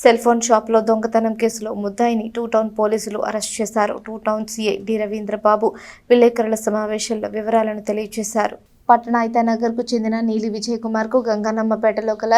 Cell phone షాప్లో దొంగతనం కేసులో ముద్దాయిని టూ టౌన్ పోలీసులు అరెస్ట్ చేశారు. Two town CI D Ravindrababu విలేకరుల సమావేశంలో వివరాలను తెలియజేశారు. పట్టణ ఐతానగర్కు చెందిన నీలి విజయ్ కుమార్కు గంగానమ్మపేటలో గల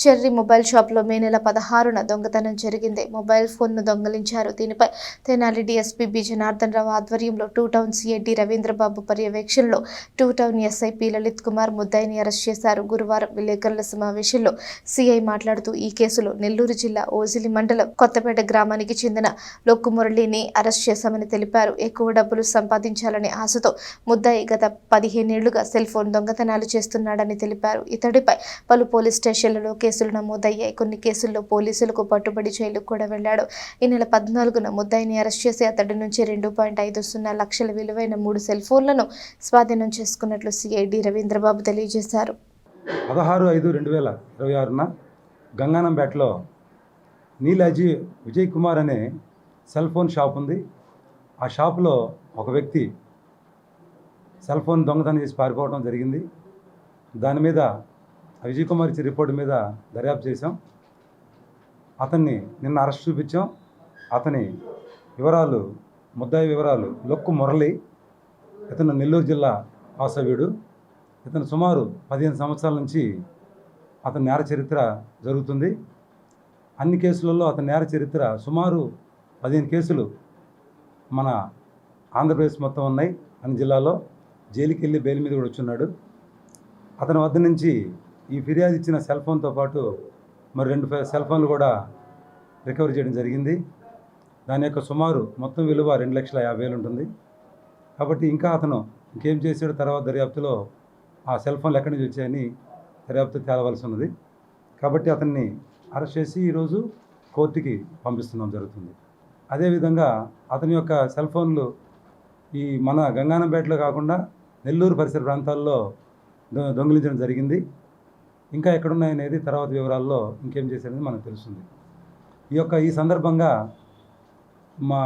చెర్రీ మొబైల్ షాప్లో మే నెల 16న దొంగతనం జరిగింది. మొబైల్ ఫోన్ను దొంగలించారు. దీనిపై తెనాలి డీఎస్పీ బి జనార్దన్ రావు ఆధ్వర్యంలో two town CI D Ravindrababu పర్యవేక్షణలో two town SI P Lalit Kumar ముద్దాయిని అరెస్ట్ చేశారు. గురువారం విలేకరుల సమావేశంలో సీఐ మాట్లాడుతూ ఈ కేసులో నెల్లూరు జిల్లా ఓజిలి మండలం కొత్తపేట గ్రామానికి చెందిన లొక్కు మురళిని అరెస్ట్ చేశామని తెలిపారు. ఎక్కువ డబ్బులు సంపాదించాలనే ఆశతో ముద్దాయి గత 15 ఏళ్లుగా సెల్ ఫోన్ దొంగతనాలు చేస్తున్నాడని తెలిపారు. ఇతడిపై పలు పోలీస్ స్టేషన్లలో కేసులు నమోదయ్యాయి. కొన్ని కేసుల్లో పోలీసులకు పట్టుబడి జైలుకు కూడా వెళ్లాడు. ఈ నెల 14న ముద్దాయిని అరెస్ట్ చేసి అతడి నుంచి 2.50 లక్షల విలువైన 3 సెల్ ఫోన్లను స్వాధీనం చేసుకున్నట్లు సీఐ డి రవీంద్రబాబు తెలియజేశారు. 16/5/2026న గంగానంపేటలో నీలాజీ విజయ్ కుమార్ అనే సెల్ ఫోన్ షాప్ ఉంది. ఆ షాపులో ఒక వ్యక్తి సెల్ ఫోన్ దొంగతనం చేసి పారిపోవడం జరిగింది. దాని మీద విజయ్ కుమార్ ఇచ్చే రిపోర్ట్ మీద దర్యాప్తు చేశాం. అతన్ని నిన్న అరెస్ట్ చూపించాం. అతని వివరాలు, ముద్దాయి వివరాలు లొక్కు మురళి, ఇతను నెల్లూరు జిల్లా వాస్తవ్యుడు. ఇతను సుమారు 15 సంవత్సరాల నుంచి అతని నేర చరిత్ర జరుగుతుంది. అన్ని కేసులలో అతని నేర చరిత్ర సుమారు 15 కేసులు మన ఆంధ్రప్రదేశ్ మొత్తం ఉన్నాయి. అన్ని జిల్లాలో జైలుకి వెళ్ళి బెయిల్ మీద కూడా వచ్చున్నాడు. అతని వద్ద నుంచి ఈ ఫిర్యాదు ఇచ్చిన సెల్ ఫోన్తో పాటు మరి 2 సెల్ ఫోన్లు కూడా రికవరీ చేయడం జరిగింది. దాని యొక్క సుమారు మొత్తం విలువ 2,50,000 ఉంటుంది. కాబట్టి ఇంకా అతను ఇంకేం చేసాడో తర్వాత దర్యాప్తులో ఆ సెల్ ఫోన్లు ఎక్కడి నుంచి వచ్చాయని దర్యాప్తు తేలవలసి ఉన్నది. కాబట్టి అతన్ని అరెస్ట్ చేసి ఈరోజు కోర్టుకి పంపిస్తున్నాం జరుగుతుంది. అదేవిధంగా అతని యొక్క సెల్ ఫోన్లు ఈ మన గంగానంపేటలో కాకుండా నెల్లూరు పరిసర ప్రాంతాల్లో దొంగిలించడం జరిగింది. ఇంకా ఎక్కడున్నాయనేది తర్వాత వివరాల్లో ఇంకేం చేశారనేది మనకు తెలుస్తుంది. ఈ సందర్భంగా మా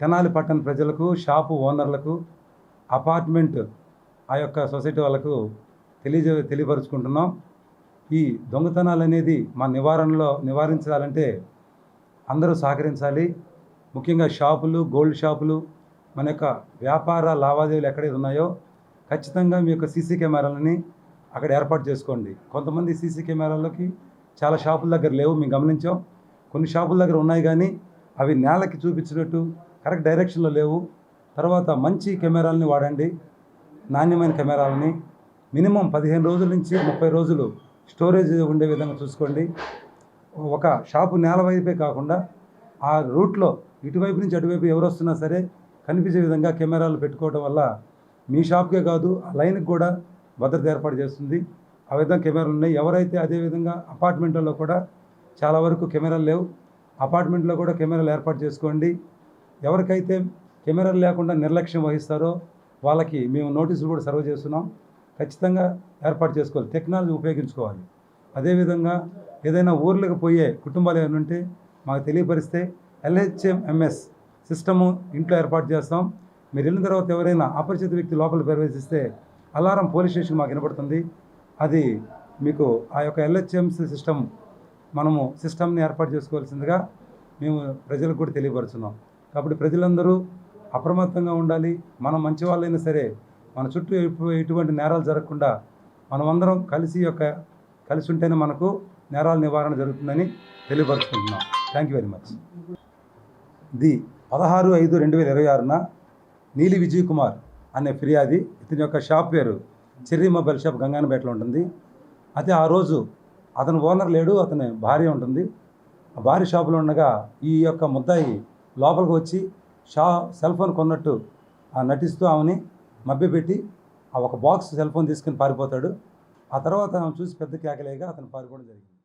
తెనాలి పట్టణ ప్రజలకు, షాపు ఓనర్లకు, అపార్ట్మెంట్ ఆ యొక్క సొసైటీ వాళ్ళకు తెలియపరుచుకుంటున్నాం. ఈ దొంగతనాలు అనేది మా నివారించాలంటే అందరూ సహకరించాలి. ముఖ్యంగా షాపులు, గోల్డ్ షాపులు, మన యొక్క వ్యాపార లావాదేవీలు ఎక్కడైతే ఉన్నాయో ఖచ్చితంగా మీ యొక్క సీసీ కెమెరాలని అక్కడ ఏర్పాటు చేసుకోండి. కొంతమంది సీసీ కెమెరాలకి చాలా షాపుల దగ్గర లేవు, మేము గమనించాం. కొన్ని షాపుల దగ్గర ఉన్నాయి కానీ అవి నేలకి చూపించినట్టు కరెక్ట్ డైరెక్షన్లో లేవు. తర్వాత మంచి కెమెరాలని వాడండి, నాణ్యమైన కెమెరాలని. మినిమం 15 రోజుల నుంచి 30 రోజులు స్టోరేజ్ ఉండే విధంగా చూసుకోండి. ఒక షాపు నేల వైపే కాకుండా ఆ రూట్లో ఇటువైపు నుంచి అటువైపు ఎవరు వస్తున్నా సరే కనిపించే విధంగా కెమెరాలు పెట్టుకోవడం వల్ల మీ షాప్కే కాదు ఆ లైన్కి కూడా భద్రత ఏర్పాటు చేస్తుంది. ఆ విధంగా కెమెరాలు ఉన్నాయి. ఎవరైతే అదేవిధంగా అపార్ట్మెంట్లలో కూడా చాలా వరకు కెమెరాలు లేవు. అపార్ట్మెంట్లో కూడా కెమెరాలు ఏర్పాటు చేసుకోండి. ఎవరికైతే కెమెరాలు లేకుండా నిర్లక్ష్యం వహిస్తారో వాళ్ళకి మేము నోటీసులు కూడా సర్వ్ చేస్తున్నాం. ఖచ్చితంగా ఏర్పాటు చేసుకోవాలి, టెక్నాలజీ ఉపయోగించుకోవాలి. అదేవిధంగా ఏదైనా ఊర్లకు పోయే కుటుంబాలు ఏమైనా ఉంటే మాకు తెలియపరిస్తే LHMS సిస్టము ఇంట్లో ఏర్పాటు చేస్తాం. మీరు వెళ్ళిన తర్వాత ఎవరైనా అపరిచిత వ్యక్తి లోపల ప్రవేశిస్తే అలారం పోలీస్ స్టేషన్ మాకు వినపడుతుంది. అది మీకు ఆ యొక్క LHMS సిస్టమ్ని ఏర్పాటు చేసుకోవాల్సిందిగా మేము ప్రజలకు కూడా తెలియపరుస్తున్నాం. కాబట్టి ప్రజలందరూ అప్రమత్తంగా ఉండాలి. మనం మంచి వాళ్ళైనా సరే మన చుట్టూ ఎటువంటి నేరాలు జరగకుండా మనమందరం కలిసి ఉంటేనే మనకు నేరాల నివారణ జరుగుతుందని తెలియపరుచుకుంటున్నాం. Thank you very much. 16/5/2026న నీలి విజయ్ కుమార్ అనే ఫిర్యాది, ఇతని యొక్క షాప్ పేరు చెర్రీ మొబైల్ షాప్ గంగానపేటలో ఉంటుంది. అయితే ఆ రోజు అతను ఓనర్ లేడు, అతని భార్య ఉంటుంది. ఆ భార్య షాపులో ఉండగా ఈ యొక్క ముద్దాయి లోపలికి వచ్చి సెల్ ఫోన్ కొన్నట్టు నటిస్తూ ఆమెని మభ్యపెట్టి ఆ ఒక బాక్స్ సెల్ ఫోన్ తీసుకుని పారిపోతాడు. ఆ తర్వాత ఆమె చూసి పెద్ద కేకలేగా అతను పారిపోవడం జరిగింది.